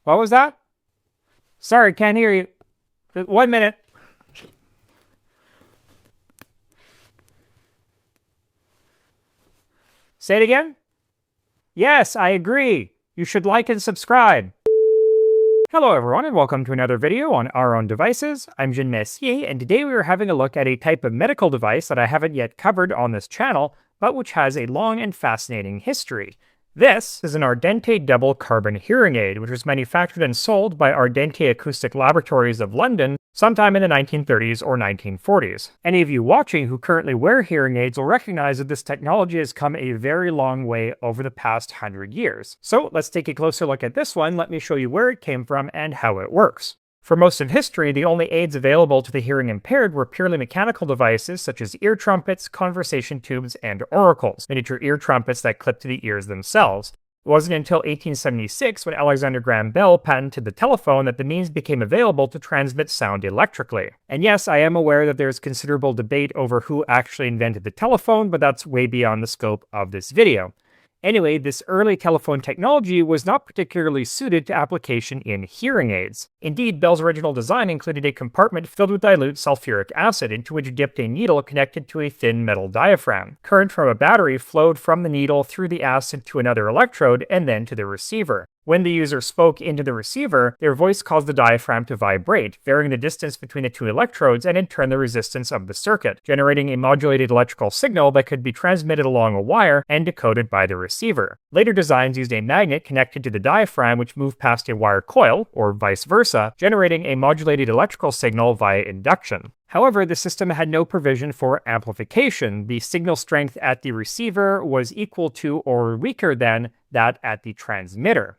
What was that? Sorry, can't hear you. 1 minute. Say it again? Yes, I agree. You should like and subscribe. Hello everyone and welcome to another video on our own devices. I'm Jean Messier, and today we are having a look at a type of medical device that I haven't yet covered on this channel, but which has a long and fascinating history. This is an Ardente double carbon hearing aid, which was manufactured and sold by Ardente Acoustic Laboratories of London sometime in the 1930s or 1940s. Any of you watching who currently wear hearing aids will recognize that this technology has come a very long way over the past 100 years. So let's take a closer look at this one. Let me show you where it came from and how it works. For most of history, the only aids available to the hearing impaired were purely mechanical devices such as ear trumpets, conversation tubes, and oracles, miniature ear trumpets that clip to the ears themselves. It wasn't until 1876, when Alexander Graham Bell patented the telephone, that the means became available to transmit sound electrically. And yes, I am aware that there's considerable debate over who actually invented the telephone, but that's way beyond the scope of this video. Anyway, this early telephone technology was not particularly suited to application in hearing aids. Indeed, Bell's original design included a compartment filled with dilute sulfuric acid into which dipped a needle connected to a thin metal diaphragm. Current from a battery flowed from the needle through the acid to another electrode and then to the receiver. When the user spoke into the receiver, their voice caused the diaphragm to vibrate, varying the distance between the two electrodes and in turn the resistance of the circuit, generating a modulated electrical signal that could be transmitted along a wire and decoded by the receiver. Later designs used a magnet connected to the diaphragm which moved past a wire coil, or vice versa, generating a modulated electrical signal via induction. However, the system had no provision for amplification. The signal strength at the receiver was equal to or weaker than that at the transmitter.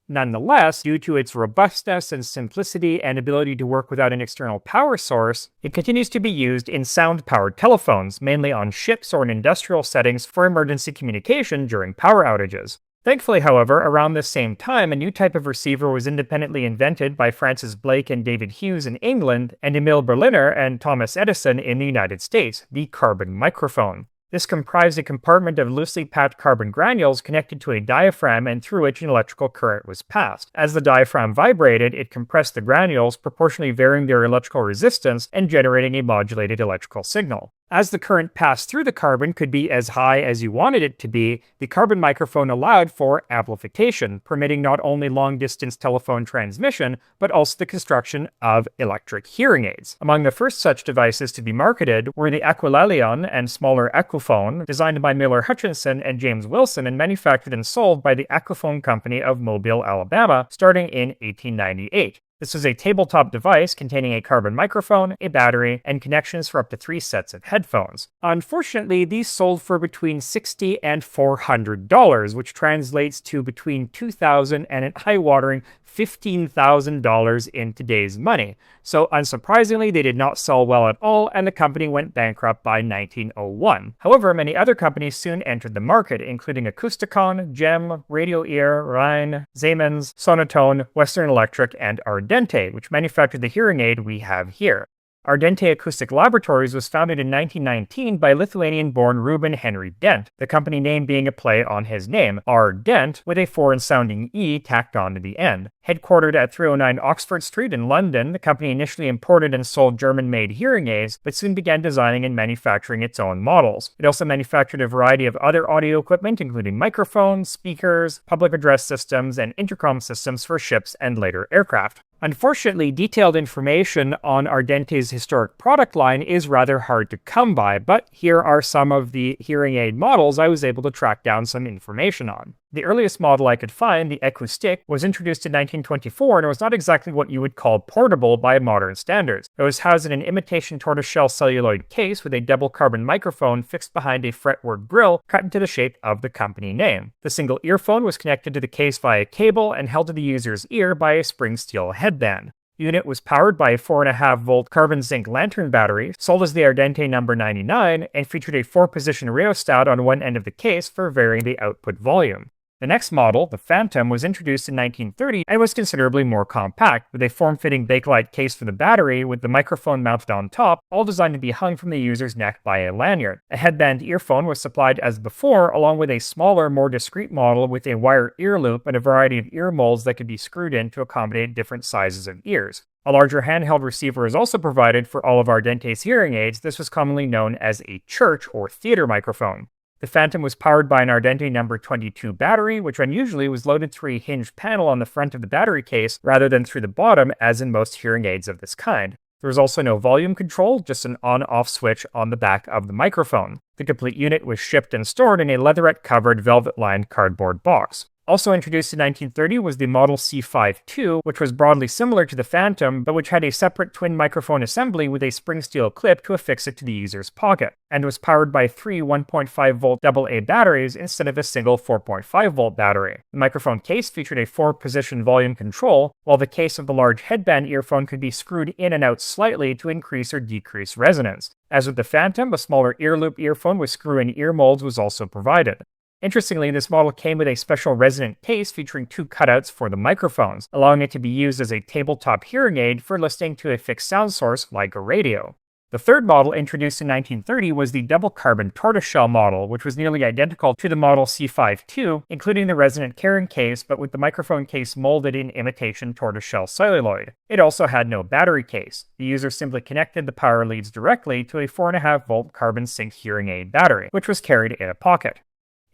Nonetheless, due to its robustness and simplicity and ability to work without an external power source, it continues to be used in sound-powered telephones, mainly on ships or in industrial settings for emergency communication during power outages. Thankfully, however, around this same time, a new type of receiver was independently invented by Francis Blake and David Hughes in England, and Emil Berliner and Thomas Edison in the United States, the carbon microphone. This comprised a compartment of loosely packed carbon granules connected to a diaphragm and through which an electrical current was passed. As the diaphragm vibrated, it compressed the granules, proportionally varying their electrical resistance and generating a modulated electrical signal. As the current passed through the carbon could be as high as you wanted it to be, the carbon microphone allowed for amplification, permitting not only long-distance telephone transmission, but also the construction of electric hearing aids. Among the first such devices to be marketed were the Aquilalion and smaller Equiphone, designed by Miller Hutchinson and James Wilson and manufactured and sold by the Equiphone Company of Mobile, Alabama, starting in 1898. This was a tabletop device containing a carbon microphone, a battery, and connections for up to 3 sets of headphones. Unfortunately, these sold for between $60 and $400, which translates to between $2,000 and an eye-watering $15,000 in today's money. So unsurprisingly, they did not sell well at all, and the company went bankrupt by 1901. However, many other companies soon entered the market, including Acousticon, Gem, Radio Ear, Rhine, Siemens, Sonotone, Western Electric, and Ardente, which manufactured the hearing aid we have here. Ardente Acoustic Laboratories was founded in 1919 by Lithuanian-born Reuben Dent, the company name being a play on his name, Ardente, with a foreign-sounding E tacked on to the end. Headquartered at 309 Oxford Street in London, the company initially imported and sold German-made hearing aids, but soon began designing and manufacturing its own models. It also manufactured a variety of other audio equipment, including microphones, speakers, public address systems, and intercom systems for ships and later aircraft. Unfortunately, detailed information on Ardente's historic product line is rather hard to come by, but here are some of the hearing aid models I was able to track down some information on. The earliest model I could find, the Acoustic, was introduced in 1924 and it was not exactly what you would call portable by modern standards. It was housed in an imitation tortoiseshell celluloid case with a double carbon microphone fixed behind a fretwork grille cut into the shape of the company name. The single earphone was connected to the case via cable and held to the user's ear by a spring steel headband. The unit was powered by a 4.5-volt carbon zinc lantern battery, sold as the Ardente number 99, and featured a 4-position rheostat on one end of the case for varying the output volume. The next model, the Phantom, was introduced in 1930 and was considerably more compact, with a form-fitting Bakelite case for the battery with the microphone mounted on top, all designed to be hung from the user's neck by a lanyard. A headband earphone was supplied as before, along with a smaller, more discreet model with a wire ear loop and a variety of ear molds that could be screwed in to accommodate different sizes of ears. A larger handheld receiver is also provided for all of Ardente's hearing aids. This was commonly known as a church or theater microphone. The Phantom was powered by an Ardente number 22 battery, which unusually was loaded through a hinged panel on the front of the battery case rather than through the bottom, as in most hearing aids of this kind. There was also no volume control, just an on-off switch on the back of the microphone. The complete unit was shipped and stored in a leatherette-covered, velvet-lined cardboard box. Also introduced in 1930 was the Model C5 II, which was broadly similar to the Phantom, but which had a separate twin microphone assembly with a spring steel clip to affix it to the user's pocket, and was powered by three 1.5-volt AA batteries instead of a single 4.5-volt battery. The microphone case featured a 4-position volume control, while the case of the large headband earphone could be screwed in and out slightly to increase or decrease resonance. As with the Phantom, a smaller ear loop earphone with screw-in ear molds was also provided. Interestingly, this model came with a special resonant case featuring 2 cutouts for the microphones, allowing it to be used as a tabletop hearing aid for listening to a fixed sound source like a radio. The third model, introduced in 1930, was the double carbon tortoiseshell model, which was nearly identical to the Model C5 II, including the resonant carrying case, but with the microphone case molded in imitation tortoiseshell celluloid. It also had no battery case. The user simply connected the power leads directly to a 4.5-volt carbon synced hearing aid battery, which was carried in a pocket.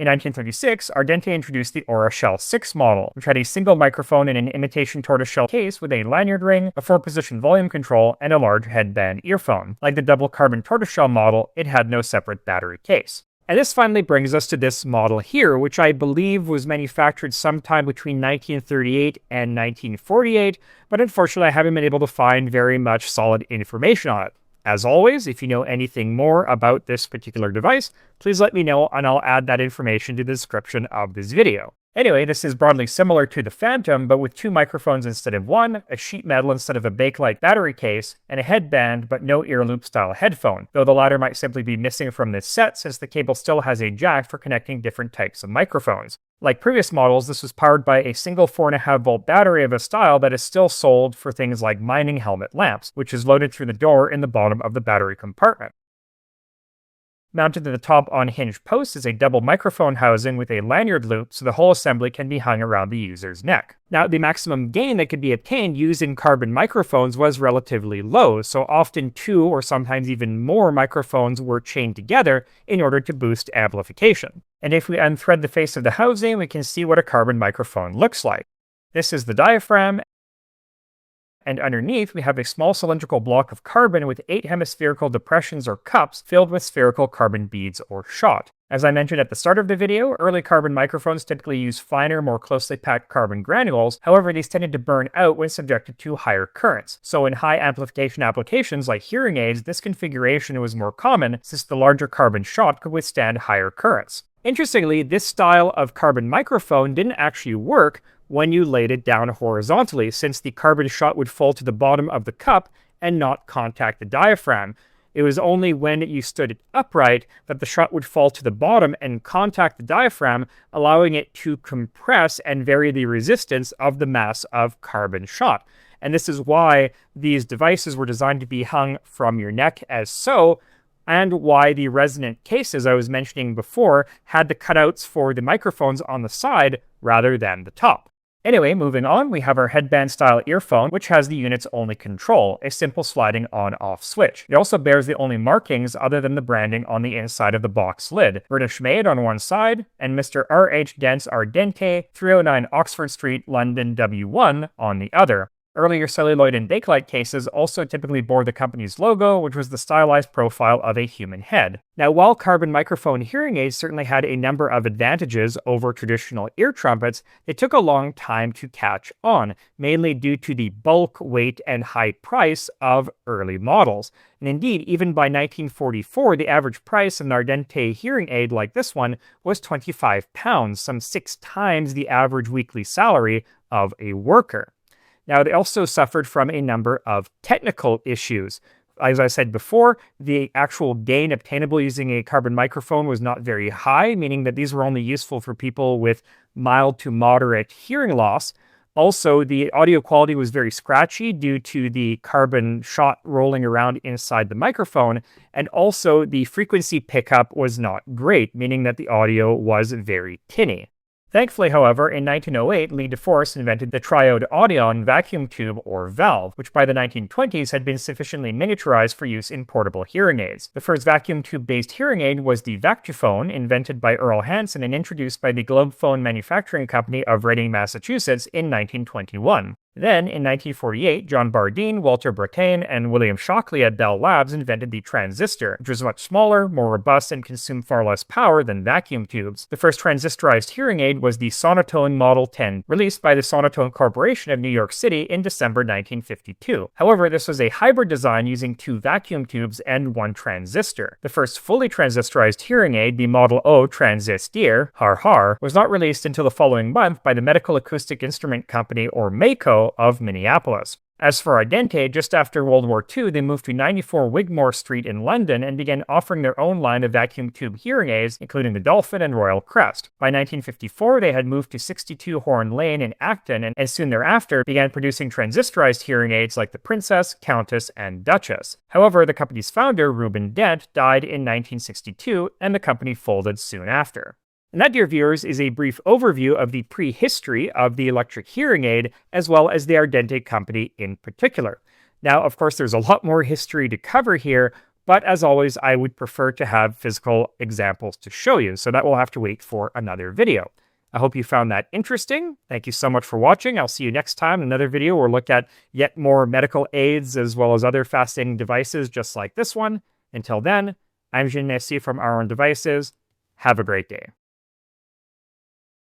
In 1936, Ardente introduced the Aura Shell 6 model, which had a single microphone in an imitation tortoiseshell case with a lanyard ring, a 4-position volume control, and a large headband earphone. Like the double carbon tortoiseshell model, it had no separate battery case. And this finally brings us to this model here, which I believe was manufactured sometime between 1938 and 1948, but unfortunately I haven't been able to find very much solid information on it. As always, if you know anything more about this particular device, please let me know and I'll add that information to the description of this video. Anyway, this is broadly similar to the Phantom, but with 2 microphones instead of 1, a sheet metal instead of a Bakelite battery case, and a headband but no ear loop style headphone, though the latter might simply be missing from this set since the cable still has a jack for connecting different types of microphones. Like previous models, this was powered by a single 4.5-volt battery of a style that is still sold for things like mining helmet lamps, which is loaded through the door in the bottom of the battery compartment. Mounted to the top unhinged post is a double microphone housing with a lanyard loop so the whole assembly can be hung around the user's neck. Now, the maximum gain that could be obtained using carbon microphones was relatively low, so often 2 or sometimes even more microphones were chained together in order to boost amplification. And if we unthread the face of the housing, we can see what a carbon microphone looks like. This is the diaphragm, and underneath we have a small cylindrical block of carbon with 8 hemispherical depressions or cups filled with spherical carbon beads or shot. As I mentioned at the start of the video, early carbon microphones typically use finer, more closely packed carbon granules. However, these tended to burn out when subjected to higher currents. So in high amplification applications like hearing aids, this configuration was more common since the larger carbon shot could withstand higher currents. Interestingly, this style of carbon microphone didn't actually work when you laid it down horizontally, since the carbon shot would fall to the bottom of the cup and not contact the diaphragm. It was only when you stood it upright that the shot would fall to the bottom and contact the diaphragm, allowing it to compress and vary the resistance of the mass of carbon shot. And this is why these devices were designed to be hung from your neck as so, and why the resonant cases I was mentioning before had the cutouts for the microphones on the side rather than the top. Anyway, moving on, we have our headband-style earphone, which has the unit's only control, a simple sliding on-off switch. It also bears the only markings other than the branding on the inside of the box lid. British made on one side, and Mr. R.H. Dent's Ardente, 309 Oxford Street, London W1 on the other. Earlier celluloid and Bakelite cases also typically bore the company's logo, which was the stylized profile of a human head. Now, while carbon microphone hearing aids certainly had a number of advantages over traditional ear trumpets, they took a long time to catch on, mainly due to the bulk, weight, and high price of early models. And indeed, even by 1944, the average price of an Ardente hearing aid like this one was £25, some 6 times the average weekly salary of a worker. Now, they also suffered from a number of technical issues. As I said before, the actual gain obtainable using a carbon microphone was not very high, meaning that these were only useful for people with mild to moderate hearing loss. Also, the audio quality was very scratchy due to the carbon shot rolling around inside the microphone, and also the frequency pickup was not great, meaning that the audio was very tinny. Thankfully, however, in 1908, Lee DeForest invented the triode audion vacuum tube, or valve, which by the 1920s had been sufficiently miniaturized for use in portable hearing aids. The first vacuum tube-based hearing aid was the Vactuphone, invented by Earl Hansen and introduced by the Globephone Manufacturing Company of Reading, Massachusetts in 1921. Then, in 1948, John Bardeen, Walter Brattain, and William Shockley at Bell Labs invented the transistor, which was much smaller, more robust, and consumed far less power than vacuum tubes. The first transistorized hearing aid was the Sonotone Model 10, released by the Sonotone Corporation of New York City in December 1952. However, this was a hybrid design using 2 vacuum tubes and 1 transistor. The first fully transistorized hearing aid, the Model O Transistor, was not released until the following month by the Medical Acoustic Instrument Company, or MACO, of Minneapolis. As for Ardente, just after World War II, they moved to 94 Wigmore Street in London and began offering their own line of vacuum tube hearing aids, including the Dolphin and Royal Crest. By 1954, they had moved to 62 Horn Lane in Acton, and soon thereafter began producing transistorized hearing aids like the Princess, Countess, and Duchess. However, the company's founder, Reuben Dent, died in 1962, and the company folded soon after. And that, dear viewers, is a brief overview of the prehistory of the electric hearing aid, as well as the Ardente company in particular. Now, of course, there's a lot more history to cover here, but as always, I would prefer to have physical examples to show you, so that will have to wait for another video. I hope you found that interesting. Thank you so much for watching. I'll see you next time in another video where we'll look at yet more medical aids, as well as other fascinating devices just like this one. Until then, I'm Jean Messi from Our Own Devices. Have a great day.